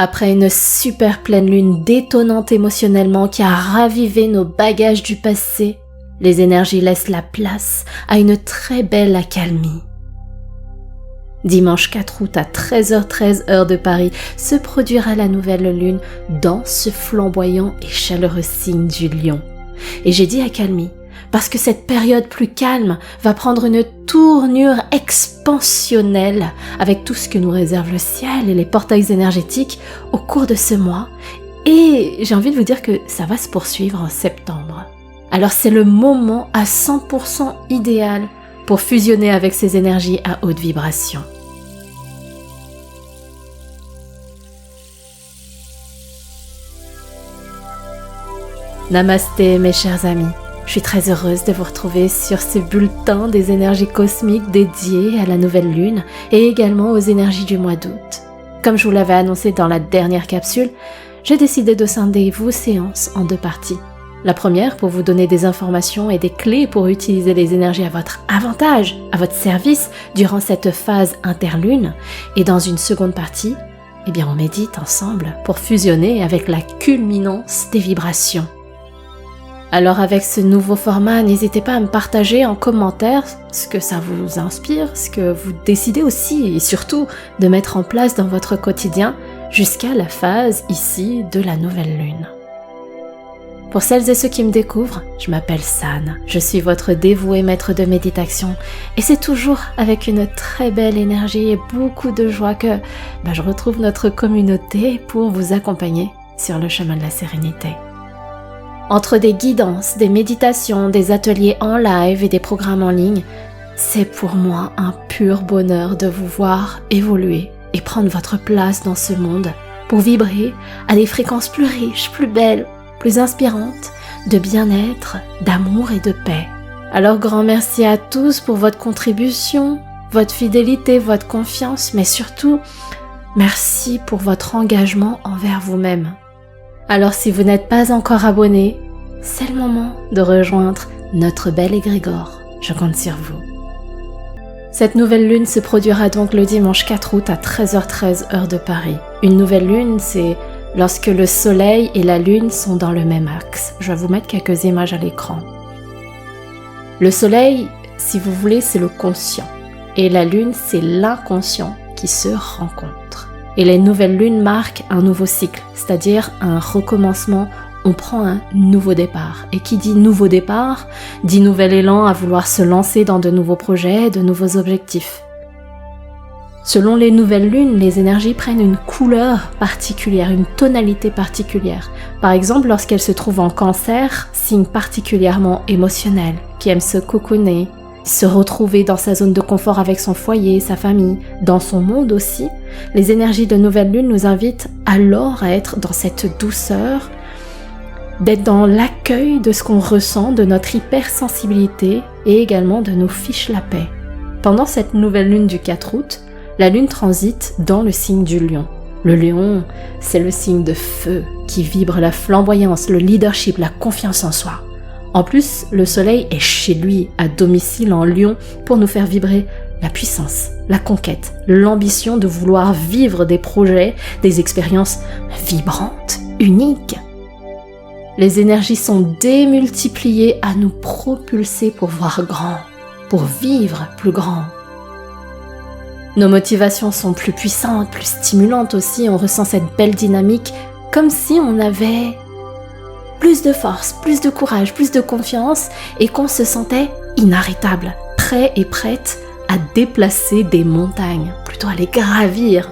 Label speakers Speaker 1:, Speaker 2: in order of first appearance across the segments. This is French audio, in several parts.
Speaker 1: Après une super pleine lune détonnante émotionnellement qui a ravivé nos bagages du passé, les énergies laissent la place à une très belle accalmie. Dimanche 4 août à 13h13 heure de Paris se produira la nouvelle lune dans ce flamboyant et chaleureux signe du Lion. Et j'ai dit accalmie parce que cette période plus calme va prendre une tournure expansionnelle avec tout ce que nous réserve le ciel et les portails énergétiques au cours de ce mois. Et j'ai envie de vous dire que ça va se poursuivre en septembre. Alors c'est le moment à 100% idéal pour fusionner avec ces énergies à haute vibration. Namasté mes chers amis, je suis très heureuse de vous retrouver sur ce bulletin des énergies cosmiques dédiées à la nouvelle lune et également aux énergies du mois d'août. Comme je vous l'avais annoncé dans la dernière capsule, j'ai décidé de scinder vos séances en 2 parties. La première pour vous donner des informations et des clés pour utiliser les énergies à votre avantage, à votre service durant cette phase interlune. Et dans une seconde partie, on médite ensemble pour fusionner avec la culminance des vibrations. Alors avec ce nouveau format, n'hésitez pas à me partager en commentaire ce que ça vous inspire, ce que vous décidez aussi et surtout de mettre en place dans votre quotidien jusqu'à la phase ici de la nouvelle lune. Pour celles et ceux qui me découvrent, je m'appelle San, je suis votre dévoué maître de méditation et c'est toujours avec une très belle énergie et beaucoup de joie que je retrouve notre communauté pour vous accompagner sur le chemin de la sérénité. Entre des guidances, des méditations, des ateliers en live et des programmes en ligne, c'est pour moi un pur bonheur de vous voir évoluer et prendre votre place dans ce monde pour vibrer à des fréquences plus riches, plus belles, plus inspirantes, de bien-être, d'amour et de paix. Alors grand merci à tous pour votre contribution, votre fidélité, votre confiance, mais surtout, merci pour votre engagement envers vous-même. Alors si vous n'êtes pas encore abonné, c'est le moment de rejoindre notre bel égrégore. Je compte sur vous. Cette nouvelle lune se produira donc le dimanche 4 août à 13h13 heure de Paris. Une nouvelle lune, c'est lorsque le soleil et la lune sont dans le même axe. Je vais vous mettre quelques images à l'écran. Le soleil, si vous voulez, c'est le conscient. Et la lune, c'est l'inconscient qui se rencontrent. Et les nouvelles lunes marquent un nouveau cycle, c'est-à-dire un recommencement. On prend un nouveau départ. Et qui dit nouveau départ, dit nouvel élan à vouloir se lancer dans de nouveaux projets, de nouveaux objectifs. Selon les nouvelles lunes, les énergies prennent une couleur particulière, une tonalité particulière. Par exemple, lorsqu'elles se trouvent en Cancer, signe particulièrement émotionnel, qui aime se cocooner, se retrouver dans sa zone de confort avec son foyer, sa famille, dans son monde aussi, les énergies de nouvelle lune nous invitent alors à être dans cette douceur, d'être dans l'accueil de ce qu'on ressent, de notre hypersensibilité et également de nos fiches la paix. Pendant cette nouvelle lune du 4 août, la lune transite dans le signe du Lion. Le Lion, c'est le signe de feu qui vibre la flamboyance, le leadership, la confiance en soi. En plus, le soleil est chez lui, à domicile en Lion, pour nous faire vibrer la puissance, la conquête, l'ambition de vouloir vivre des projets, des expériences vibrantes, uniques. Les énergies sont démultipliées à nous propulser pour voir grand, pour vivre plus grand. Nos motivations sont plus puissantes, plus stimulantes aussi, on ressent cette belle dynamique comme si on avait plus de force, plus de courage, plus de confiance et qu'on se sentait inarrêtable, prêt et prête à déplacer des montagnes, plutôt à les gravir.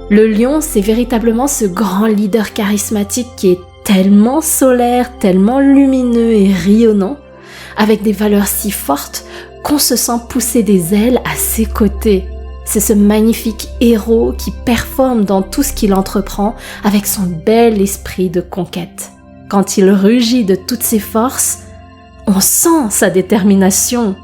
Speaker 1: Le Lion, c'est véritablement ce grand leader charismatique qui est tellement solaire, tellement lumineux et rayonnant, avec des valeurs si fortes qu'on se sent pousser des ailes à ses côtés. C'est ce magnifique héros qui performe dans tout ce qu'il entreprend avec son bel esprit de conquête. Quand il rugit de toutes ses forces, on sent sa détermination.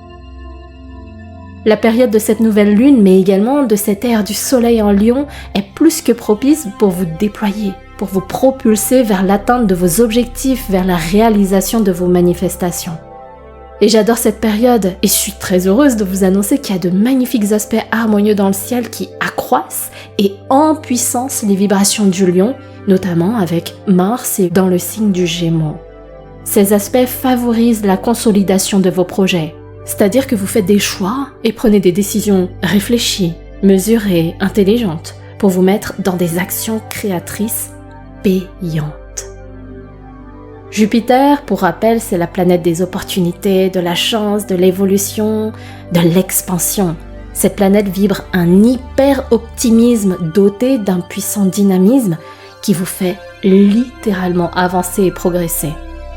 Speaker 1: La période de cette nouvelle lune, mais également de cette ère du soleil en Lion, est plus que propice pour vous déployer, pour vous propulser vers l'atteinte de vos objectifs, vers la réalisation de vos manifestations. Et j'adore cette période et je suis très heureuse de vous annoncer qu'il y a de magnifiques aspects harmonieux dans le ciel qui accroissent et empuissancent les vibrations du lion, notamment avec Mars et dans le signe du Gémeaux. Ces aspects favorisent la consolidation de vos projets, c'est-à-dire que vous faites des choix et prenez des décisions réfléchies, mesurées, intelligentes, pour vous mettre dans des actions créatrices payantes. Jupiter, pour rappel, c'est la planète des opportunités, de la chance, de l'évolution, de l'expansion. Cette planète vibre un hyper-optimisme doté d'un puissant dynamisme qui vous fait littéralement avancer et progresser.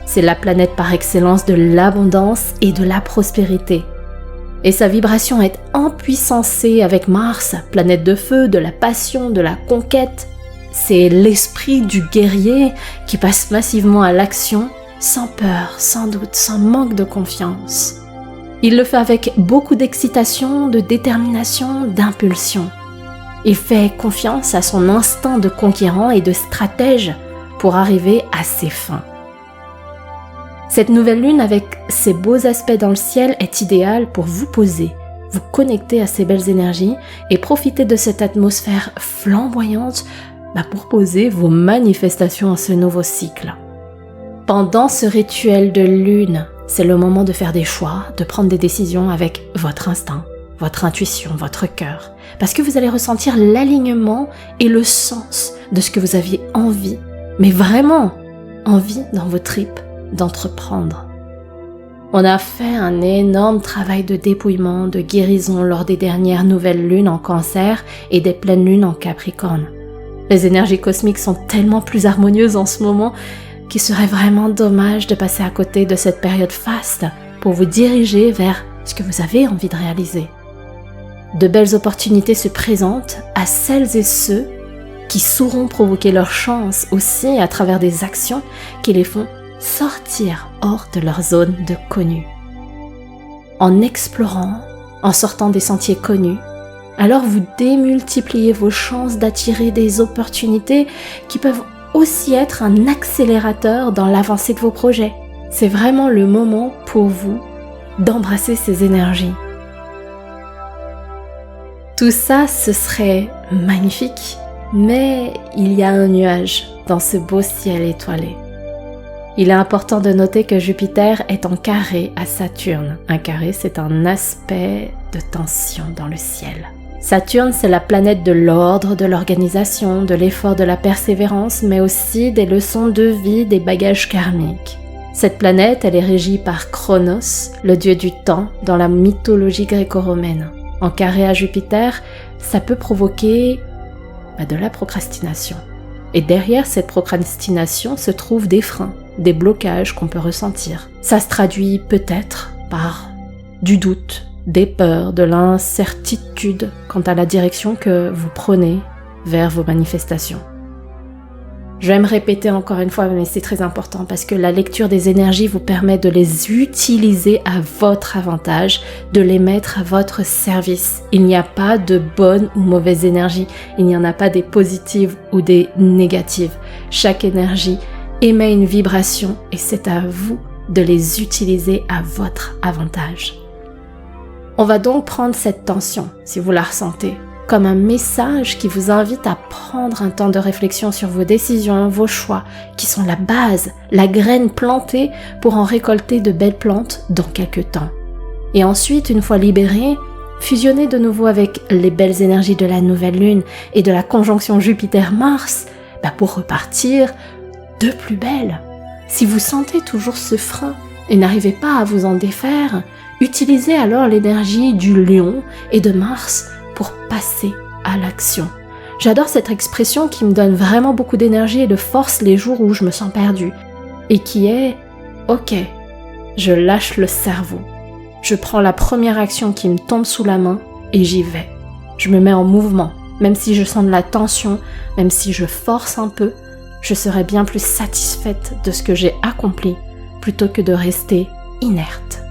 Speaker 1: C'est la planète par excellence de l'abondance et de la prospérité. Et sa vibration est empuissancée avec Mars, planète de feu, de la passion, de la conquête. C'est l'esprit du guerrier qui passe massivement à l'action, sans peur, sans doute, sans manque de confiance. Il le fait avec beaucoup d'excitation, de détermination, d'impulsion. Il fait confiance à son instinct de conquérant et de stratège pour arriver à ses fins. Cette nouvelle lune avec ses beaux aspects dans le ciel est idéale pour vous poser, vous connecter à ces belles énergies et profiter de cette atmosphère flamboyante pour poser vos manifestations à ce nouveau cycle. Pendant ce rituel de lune, c'est le moment de faire des choix, de prendre des décisions avec votre instinct, votre intuition, votre cœur, parce que vous allez ressentir l'alignement et le sens de ce que vous aviez envie, mais vraiment envie dans vos tripes d'entreprendre. On a fait un énorme travail de dépouillement, de guérison lors des dernières nouvelles lunes en Cancer et des pleines lunes en Capricorne. Les énergies cosmiques sont tellement plus harmonieuses en ce moment qu'il serait vraiment dommage de passer à côté de cette période faste pour vous diriger vers ce que vous avez envie de réaliser. De belles opportunités se présentent à celles et ceux qui sauront provoquer leur chance aussi à travers des actions qui les font sortir hors de leur zone de connu. En explorant, en sortant des sentiers connus, alors vous démultipliez vos chances d'attirer des opportunités qui peuvent aussi être un accélérateur dans l'avancée de vos projets. C'est vraiment le moment pour vous d'embrasser ces énergies. Tout ça, ce serait magnifique, mais il y a un nuage dans ce beau ciel étoilé. Il est important de noter que Jupiter est en carré à Saturne. Un carré, c'est un aspect de tension dans le ciel. Saturne, c'est la planète de l'ordre, de l'organisation, de l'effort, de la persévérance, mais aussi des leçons de vie, des bagages karmiques. Cette planète, elle est régie par Chronos, le dieu du temps, dans la mythologie gréco-romaine. En carré à Jupiter, ça peut provoquer de la procrastination. Et derrière cette procrastination se trouvent des freins, des blocages qu'on peut ressentir. Ça se traduit peut-être par du doute, des peurs, de l'incertitude quant à la direction que vous prenez vers vos manifestations. Je vais me répéter encore une fois, mais c'est très important parce que la lecture des énergies vous permet de les utiliser à votre avantage, de les mettre à votre service. Il n'y a pas de bonnes ou mauvaises énergies, il n'y en a pas des positives ou des négatives. Chaque énergie émet une vibration et c'est à vous de les utiliser à votre avantage. On va donc prendre cette tension, si vous la ressentez, comme un message qui vous invite à prendre un temps de réflexion sur vos décisions, vos choix, qui sont la base, la graine plantée pour en récolter de belles plantes dans quelques temps. Et ensuite, une fois libéré, fusionnez de nouveau avec les belles énergies de la nouvelle lune et de la conjonction Jupiter-Mars pour repartir de plus belle. Si vous sentez toujours ce frein et n'arrivez pas à vous en défaire, utilisez alors l'énergie du lion et de Mars pour passer à l'action. J'adore cette expression qui me donne vraiment beaucoup d'énergie et de force les jours où je me sens perdue. Et qui est « Ok, je lâche le cerveau. Je prends la première action qui me tombe sous la main et j'y vais. Je me mets en mouvement. Même si je sens de la tension, même si je force un peu, je serai bien plus satisfaite de ce que j'ai accompli plutôt que de rester inerte. »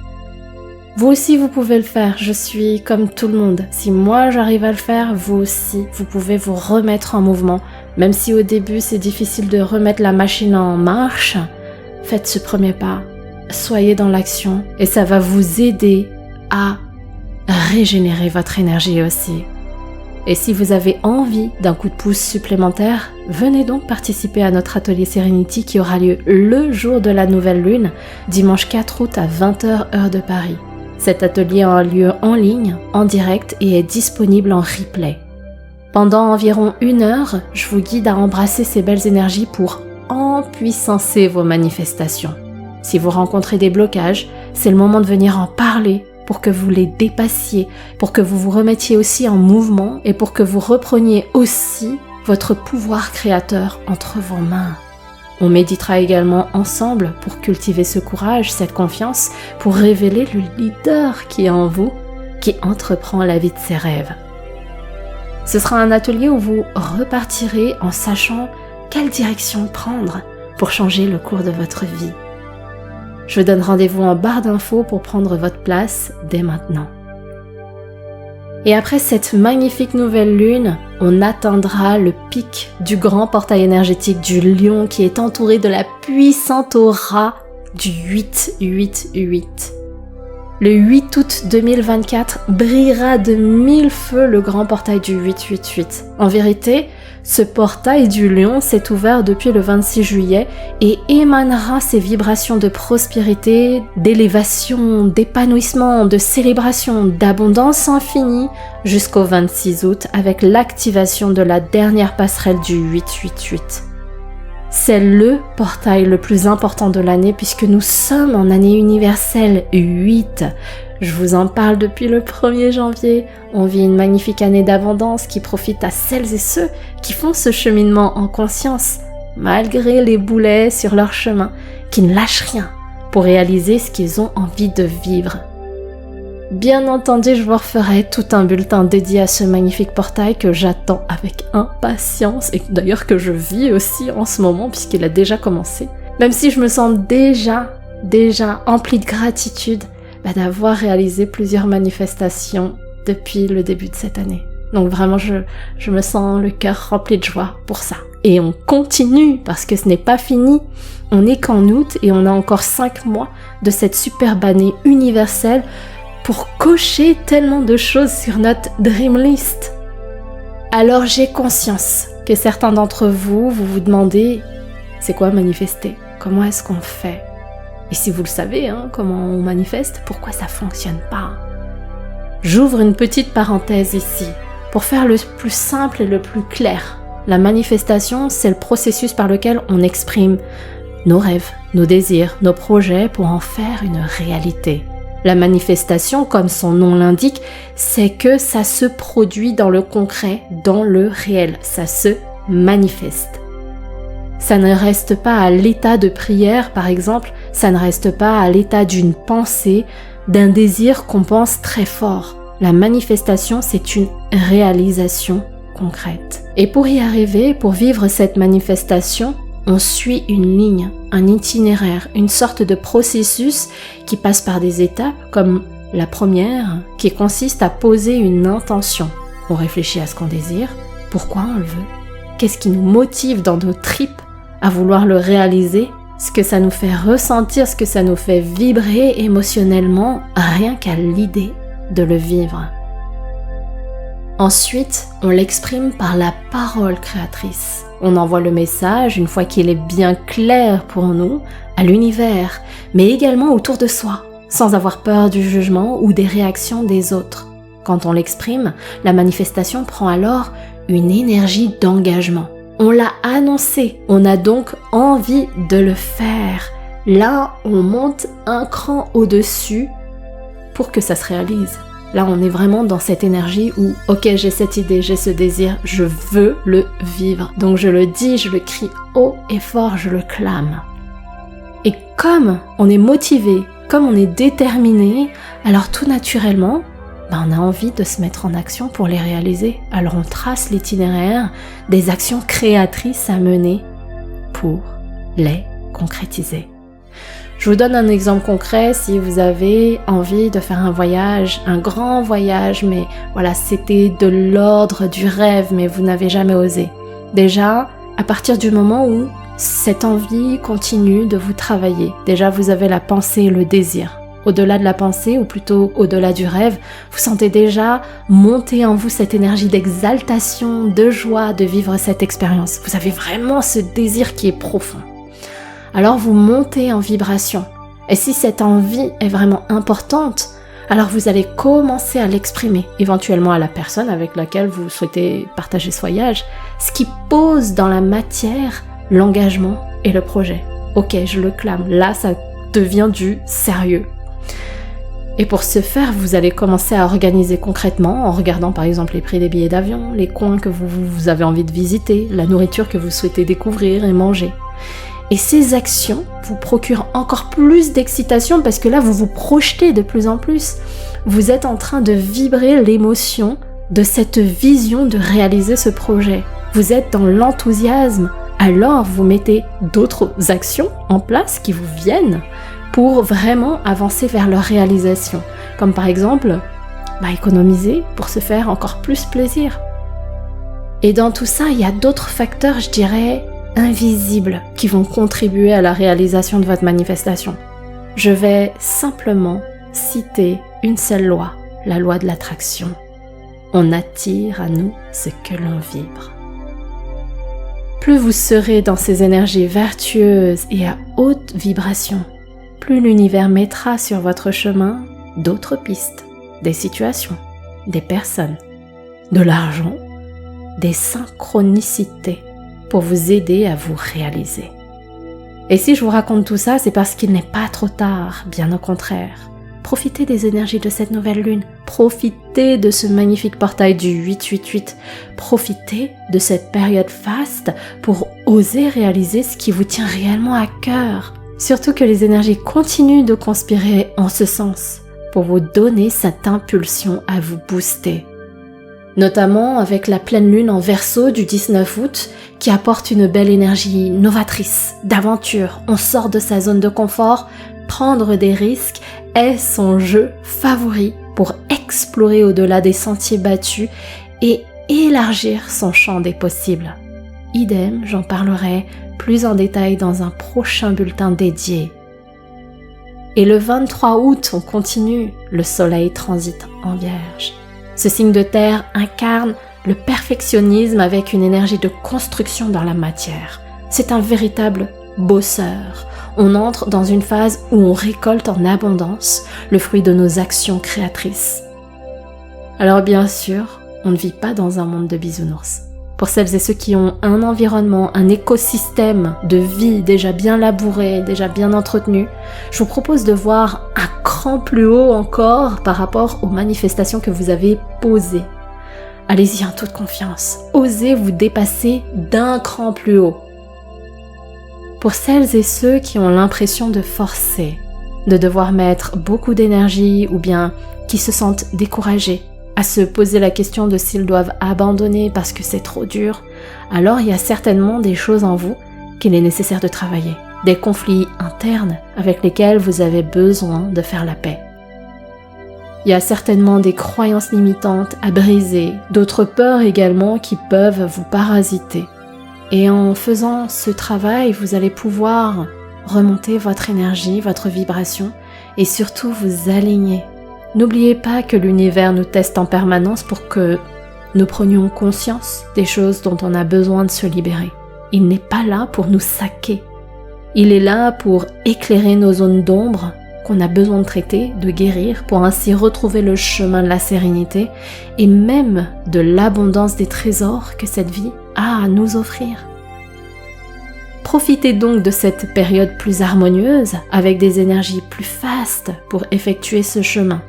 Speaker 1: Vous aussi, vous pouvez le faire. Je suis comme tout le monde. Si moi, j'arrive à le faire, vous aussi, vous pouvez vous remettre en mouvement. Même si au début, c'est difficile de remettre la machine en marche, faites ce premier pas soyez dans l'action et ça va vous aider à régénérer votre énergie aussi. Et si vous avez envie d'un coup de pouce supplémentaire, venez donc participer à notre atelier Serenity qui aura lieu le jour de la nouvelle lune, dimanche 4 août à 20h heure de Paris. Cet atelier a lieu en ligne, en direct et est disponible en replay. Pendant environ 1 heure, je vous guide à embrasser ces belles énergies pour empuissancer vos manifestations. Si vous rencontrez des blocages, c'est le moment de venir en parler pour que vous les dépassiez, pour que vous vous remettiez aussi en mouvement et pour que vous repreniez aussi votre pouvoir créateur entre vos mains. On méditera également ensemble pour cultiver ce courage, cette confiance, pour révéler le leader qui est en vous, qui entreprend la vie de ses rêves. Ce sera un atelier où vous repartirez en sachant quelle direction prendre pour changer le cours de votre vie. Je vous donne rendez-vous en barre d'infos pour prendre votre place dès maintenant. Et après cette magnifique nouvelle lune, on atteindra le pic du grand portail énergétique du lion qui est entouré de la puissante aura du 8-8-8. Le 8 août 2024 brillera de 1000 feux le grand portail du 8-8-8. En vérité, ce portail du lion s'est ouvert depuis le 26 juillet et émanera ses vibrations de prospérité, d'élévation, d'épanouissement, de célébration, d'abondance infinie jusqu'au 26 août avec l'activation de la dernière passerelle du 8-8-8. C'est le portail le plus important de l'année puisque nous sommes en année universelle 8. Je vous en parle depuis le 1er janvier. On vit une magnifique année d'abondance qui profite à celles et ceux qui font ce cheminement en conscience, malgré les boulets sur leur chemin, qui ne lâchent rien pour réaliser ce qu'ils ont envie de vivre. Bien entendu, je vous referai tout un bulletin dédié à ce magnifique portail que j'attends avec impatience et d'ailleurs que je vis aussi en ce moment puisqu'il a déjà commencé. Même si je me sens déjà emplie de gratitude d'avoir réalisé plusieurs manifestations depuis le début de cette année. Donc vraiment, je me sens le cœur rempli de joie pour ça. Et on continue parce que ce n'est pas fini. On n'est qu'en août et on a encore 5 mois de cette superbe année universelle pour cocher tellement de choses sur notre dream list. Alors j'ai conscience que certains d'entre vous vous demandez c'est quoi manifester? Comment est-ce qu'on fait? Et si vous le savez, comment on manifeste, pourquoi ça fonctionne pas? J'ouvre une petite parenthèse ici, pour faire le plus simple et le plus clair. La manifestation, c'est le processus par lequel on exprime nos rêves, nos désirs, nos projets pour en faire une réalité. La manifestation, comme son nom l'indique, c'est que ça se produit dans le concret, dans le réel, ça se manifeste. Ça ne reste pas à l'état de prière, par exemple, ça ne reste pas à l'état d'une pensée, d'un désir qu'on pense très fort. La manifestation, c'est une réalisation concrète. Et pour y arriver, pour vivre cette manifestation, on suit une ligne, un itinéraire, une sorte de processus qui passe par des étapes, comme la première, qui consiste à poser une intention. On réfléchit à ce qu'on désire, pourquoi on le veut, qu'est-ce qui nous motive dans nos tripes à vouloir le réaliser, ce que ça nous fait ressentir, ce que ça nous fait vibrer émotionnellement, rien qu'à l'idée de le vivre. Ensuite, on l'exprime par la parole créatrice. On envoie le message, une fois qu'il est bien clair pour nous, à l'univers, mais également autour de soi, sans avoir peur du jugement ou des réactions des autres. Quand on l'exprime, la manifestation prend alors une énergie d'engagement. On l'a annoncé, on a donc envie de le faire. Là, on monte un cran au-dessus pour que ça se réalise. Là, on est vraiment dans cette énergie où, ok, j'ai cette idée, j'ai ce désir, je veux le vivre. Donc je le dis, je le crie haut et fort, je le clame. Et comme on est motivé, comme on est déterminé, alors tout naturellement, on a envie de se mettre en action pour les réaliser. Alors on trace l'itinéraire des actions créatrices à mener pour les concrétiser. Je vous donne un exemple concret si vous avez envie de faire un voyage, un grand voyage, mais voilà, c'était de l'ordre du rêve, mais vous n'avez jamais osé. Déjà, à partir du moment où cette envie continue de vous travailler. Déjà, vous avez la pensée et le désir. Au-delà de la pensée, ou plutôt au-delà du rêve, vous sentez déjà monter en vous cette énergie d'exaltation, de joie de vivre cette expérience. Vous avez vraiment ce désir qui est profond. Alors vous montez en vibration. Et si cette envie est vraiment importante, alors vous allez commencer à l'exprimer, éventuellement à la personne avec laquelle vous souhaitez partager ce voyage, ce qui pose dans la matière l'engagement et le projet. Ok, je le clame, là ça devient du sérieux. Et pour ce faire, vous allez commencer à organiser concrètement en regardant par exemple les prix des billets d'avion, les coins que vous avez envie de visiter, la nourriture que vous souhaitez découvrir et manger. Et ces actions vous procurent encore plus d'excitation parce que là, vous vous projetez de plus en plus. Vous êtes en train de vibrer l'émotion de cette vision de réaliser ce projet. Vous êtes dans l'enthousiasme. Alors, vous mettez d'autres actions en place qui vous viennent pour vraiment avancer vers leur réalisation. Comme par exemple, économiser pour se faire encore plus plaisir. Et dans tout ça, il y a d'autres facteurs, je dirais, invisibles qui vont contribuer à la réalisation de votre manifestation. Je vais simplement citer une seule loi, la loi de l'attraction. On attire à nous ce que l'on vibre. Plus vous serez dans ces énergies vertueuses et à haute vibration, plus l'univers mettra sur votre chemin d'autres pistes, des situations, des personnes, de l'argent, des synchronicités pour vous aider à vous réaliser. Et si je vous raconte tout ça, c'est parce qu'il n'est pas trop tard, bien au contraire. Profitez des énergies de cette nouvelle lune, profitez de ce magnifique portail du 888, profitez de cette période faste pour oser réaliser ce qui vous tient réellement à cœur. Surtout que les énergies continuent de conspirer en ce sens, pour vous donner cette impulsion à vous booster. Notamment avec la pleine lune en Verseau du 19 août qui apporte une belle énergie novatrice, d'aventure. On sort de sa zone de confort, prendre des risques est son jeu favori pour explorer au-delà des sentiers battus et élargir son champ des possibles. Idem, j'en parlerai plus en détail dans un prochain bulletin dédié. Et le 23 août, on continue, le soleil transite en Vierge. Ce signe de terre incarne le perfectionnisme avec une énergie de construction dans la matière. C'est un véritable bosseur. On entre dans une phase où on récolte en abondance le fruit de nos actions créatrices. Alors bien sûr, on ne vit pas dans un monde de bisounours. Pour celles et ceux qui ont un environnement, un écosystème de vie déjà bien labouré, déjà bien entretenu, je vous propose de voir un cran plus haut encore par rapport aux manifestations que vous avez posées. Allez-y en toute confiance, osez vous dépasser d'un cran plus haut. Pour celles et ceux qui ont l'impression de forcer, de devoir mettre beaucoup d'énergie ou bien qui se sentent découragés, à se poser la question de s'ils doivent abandonner parce que c'est trop dur, alors il y a certainement des choses en vous qu'il est nécessaire de travailler, des conflits internes avec lesquels vous avez besoin de faire la paix. Il y a certainement des croyances limitantes à briser, d'autres peurs également qui peuvent vous parasiter. Et en faisant ce travail, vous allez pouvoir remonter votre énergie, votre vibration et surtout vous aligner. N'oubliez pas que l'univers nous teste en permanence pour que nous prenions conscience des choses dont on a besoin de se libérer. Il n'est pas là pour nous saquer. Il est là pour éclairer nos zones d'ombre qu'on a besoin de traiter, de guérir, pour ainsi retrouver le chemin de la sérénité et même de l'abondance des trésors que cette vie a à nous offrir. Profitez donc de cette période plus harmonieuse avec des énergies plus fastes pour effectuer ce chemin.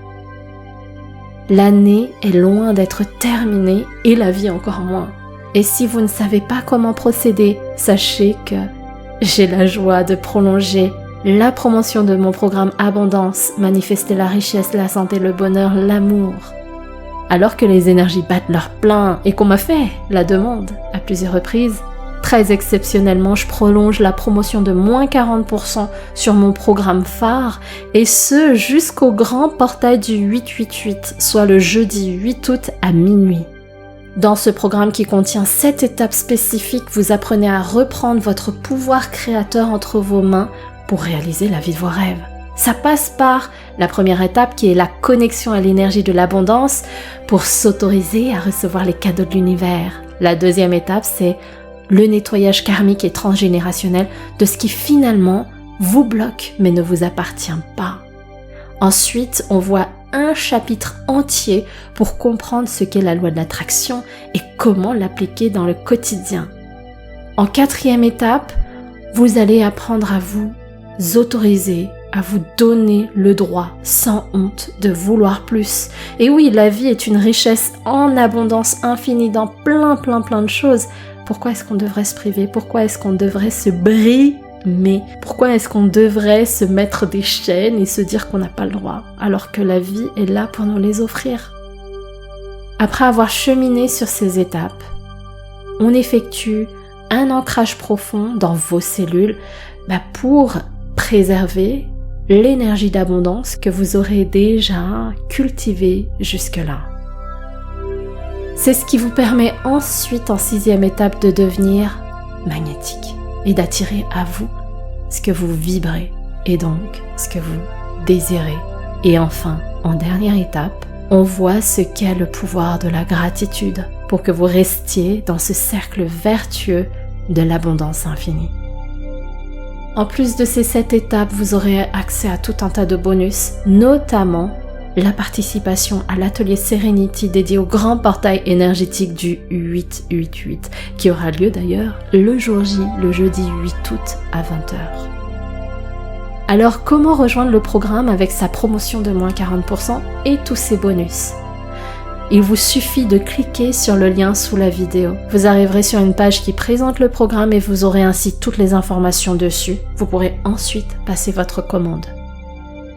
Speaker 1: L'année est loin d'être terminée et la vie encore moins. Et si vous ne savez pas comment procéder, sachez que j'ai la joie de prolonger la promotion de mon programme Abondance, manifester la richesse, la santé, le bonheur, l'amour. Alors que les énergies battent leur plein et qu'on m'a fait la demande à plusieurs reprises, très exceptionnellement, je prolonge la promotion de moins 40% sur mon programme phare et ce jusqu'au grand portail du 888, soit le jeudi 8 août à minuit. Dans ce programme qui contient 7 étapes spécifiques, vous apprenez à reprendre votre pouvoir créateur entre vos mains pour réaliser la vie de vos rêves. Ça passe par la première étape qui est la connexion à l'énergie de l'abondance pour s'autoriser à recevoir les cadeaux de l'univers. La deuxième étape, c'est le nettoyage karmique et transgénérationnel de ce qui finalement vous bloque mais ne vous appartient pas. Ensuite, on voit un chapitre entier pour comprendre ce qu'est la loi de l'attraction et comment l'appliquer dans le quotidien. En quatrième étape, vous allez apprendre à vous autoriser, à vous donner le droit, sans honte, de vouloir plus. Et oui, la vie est une richesse en abondance infinie dans plein de choses. Pourquoi est-ce qu'on devrait se priver? Pourquoi est-ce qu'on devrait se brimer? Pourquoi est-ce qu'on devrait se mettre des chaînes et se dire qu'on n'a pas le droit, alors que la vie est là pour nous les offrir? Après avoir cheminé sur ces étapes, on effectue un ancrage profond dans vos cellules pour préserver l'énergie d'abondance que vous aurez déjà cultivée jusque-là. C'est ce qui vous permet ensuite, en 6e étape, de devenir magnétique et d'attirer à vous ce que vous vibrez et donc ce que vous désirez. Et enfin, en dernière étape, on voit ce qu'est le pouvoir de la gratitude pour que vous restiez dans ce cercle vertueux de l'abondance infinie. En plus de ces 7 étapes, vous aurez accès à tout un tas de bonus, notamment la participation à l'atelier Serenity dédié au grand portail énergétique du 888, qui aura lieu d'ailleurs le jour J, le jeudi 8 août à 20h. Alors, comment rejoindre le programme avec sa promotion de moins 40% et tous ses bonus? Il vous suffit de cliquer sur le lien sous la vidéo. Vous arriverez sur une page qui présente le programme et vous aurez ainsi toutes les informations dessus. Vous pourrez ensuite passer votre commande.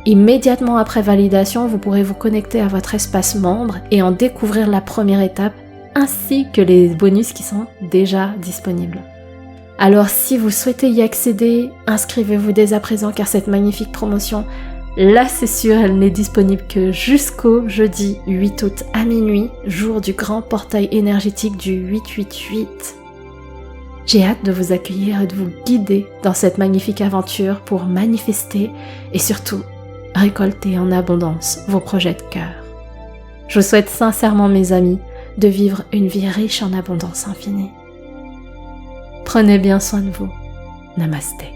Speaker 1: Immédiatement après validation, vous pourrez vous connecter à votre espace membre et en découvrir la première étape ainsi que les bonus qui sont déjà disponibles. Alors si vous souhaitez y accéder, inscrivez-vous dès à présent car cette magnifique promotion, là c'est sûr, elle n'est disponible que jusqu'au jeudi 8 août à minuit, jour du grand portail énergétique du 888. J'ai hâte de vous accueillir et de vous guider dans cette magnifique aventure pour manifester et surtout récolter en abondance vos projets de cœur. Je vous souhaite sincèrement, mes amis, de vivre une vie riche en abondance infinie. Prenez bien soin de vous. Namasté.